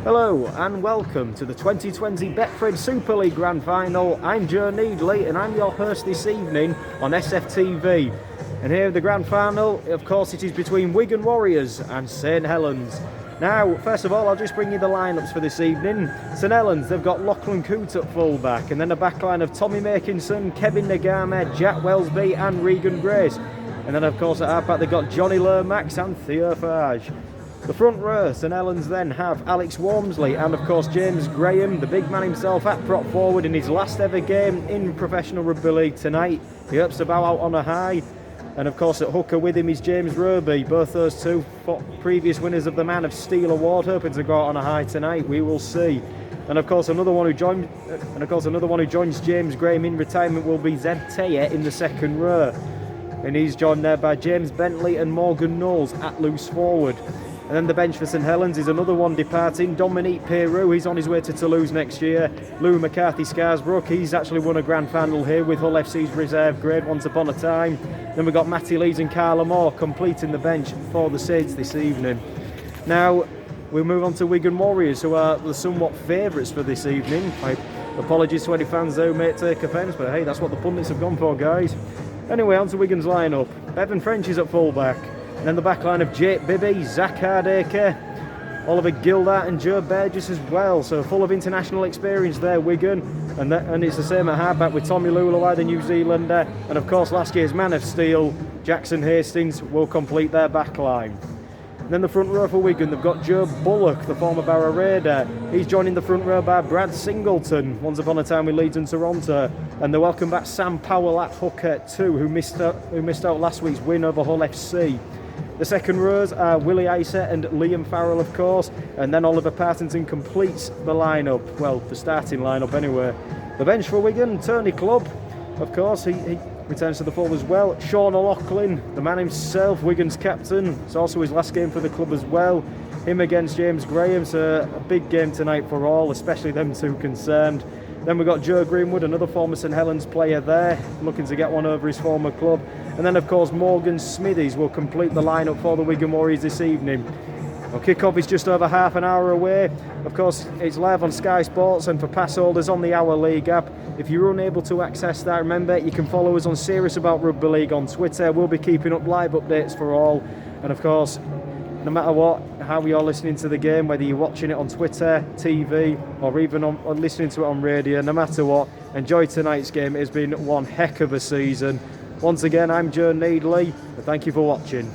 Hello and welcome to the 2020 Betfred Super League Grand Final. I'm Joe Needley and I'm your host this evening on SFTV. And here at the Grand Final, of course, it is between Wigan Warriors and St Helens. Now, first of all, I'll just bring you the lineups for this evening. St Helens, they've got Lachlan Coote at full-back, and then a backline of Tommy Makinson, Kevin Nagame, Jack Wellesby and Regan Grace. And then, of course, at half-back, they've got Johnny Lomax and Theo Farge. The front row, St Helens then have Alex Walmsley and of course James Graham, the big man himself, at prop forward in his last ever game in professional rugby league tonight. He hopes to bow out on a high. And of course at hooker with him is James Roby. Both those two previous winners of the Man of Steel award, hoping to go out on a high tonight. We will see. And of course another one who joins James Graham in retirement will be Zed Teye in the second row. And he's joined there by James Bentley and Morgan Knowles at loose forward. And then the bench for St Helens is another one departing, Dominique Peru. He's on his way to Toulouse next year. Lou McCarthy Scarsbrook, he's actually won a grand final here with Hull FC's reserve grade once upon a time. Then we've got Matty Lees and Carla Moore completing the bench for the Saints this evening. Now, we'll move on to Wigan Warriors, who are the somewhat favourites for this evening. Apologies to any fans who may take offence, but hey, that's what the pundits have gone for, guys. Anyway, on to Wigan's lineup. Bevan French is at full-back. And then the backline of Jake Bibby, Zach Hardacre, Oliver Gildart and Joe Burgess as well. So full of international experience there, Wigan. And it's the same at halfback with Tommy Luluai, the New Zealander. And of course last year's Man of Steel, Jackson Hastings, will complete their backline. And then the front row for Wigan, they've got Joe Bullock, the former Barra Raider. He's joining the front row by Brad Singleton, once upon a time with Leeds and Toronto. And they welcome back Sam Powell at hooker too, who missed out last week's win over Hull FC. The second rows are Willie Iser and Liam Farrell, of course, and then Oliver Partington completes the lineup. Well, the starting lineup anyway. The bench for Wigan, Tony Clubb, of course, he returns to the fold as well. Sean O'Loughlin, the man himself, Wigan's captain. It's also his last game for the club as well. Him against James Graham, so a big game tonight for all, especially them two concerned. Then we've got Joe Greenwood, another former St Helens player there, looking to get one over his former club. And then, of course, Morgan Smithies will complete the lineup for the Wigan Warriors this evening. Well, kick-off is just over half an hour away. Of course, it's live on Sky Sports and for pass holders on the Our League app. If you're unable to access that, remember, you can follow us on Serious About Rugby League on Twitter. We'll be keeping up live updates for all. And, of course, no matter what, how you're listening to the game, whether you're watching it on Twitter, TV, or even or listening to it on radio, no matter what, enjoy tonight's game. It has been one heck of a season. Once again, I'm Joe Needley, and thank you for watching.